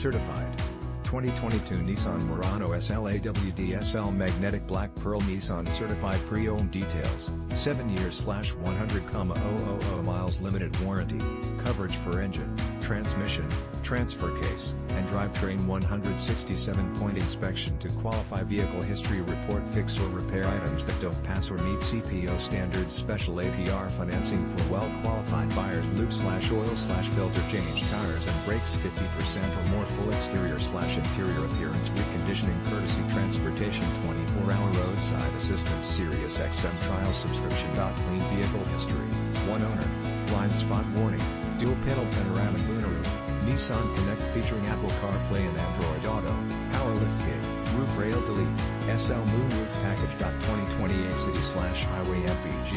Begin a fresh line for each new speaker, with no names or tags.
Certified. 2022 Nissan Murano SL AWD-SL Magnetic Black Pearl Nissan Certified Pre-Owned Details, 7 years/100,000 miles limited warranty, coverage for engine, transmission, transfer case, and drivetrain 167-point inspection to qualify vehicle history report. Fix or repair items that don't pass or meet CPO standards. Special APR Financing for well-qualified buyers. Lube/oil/filter change, tires and brakes 50% or more. Full exterior/interior appearance reconditioning courtesy transportation. 24-hour roadside assistance. SiriusXM trial. Subscription.brbrbrClean Vehicle History. One owner. Blind spot warning. Dual panel panoramic moonroof. NissanConnect featuring Apple CarPlay and Android Auto. Power liftgate. Roof rail delete. SL Moonroof Package.2028 City/Highway MPG.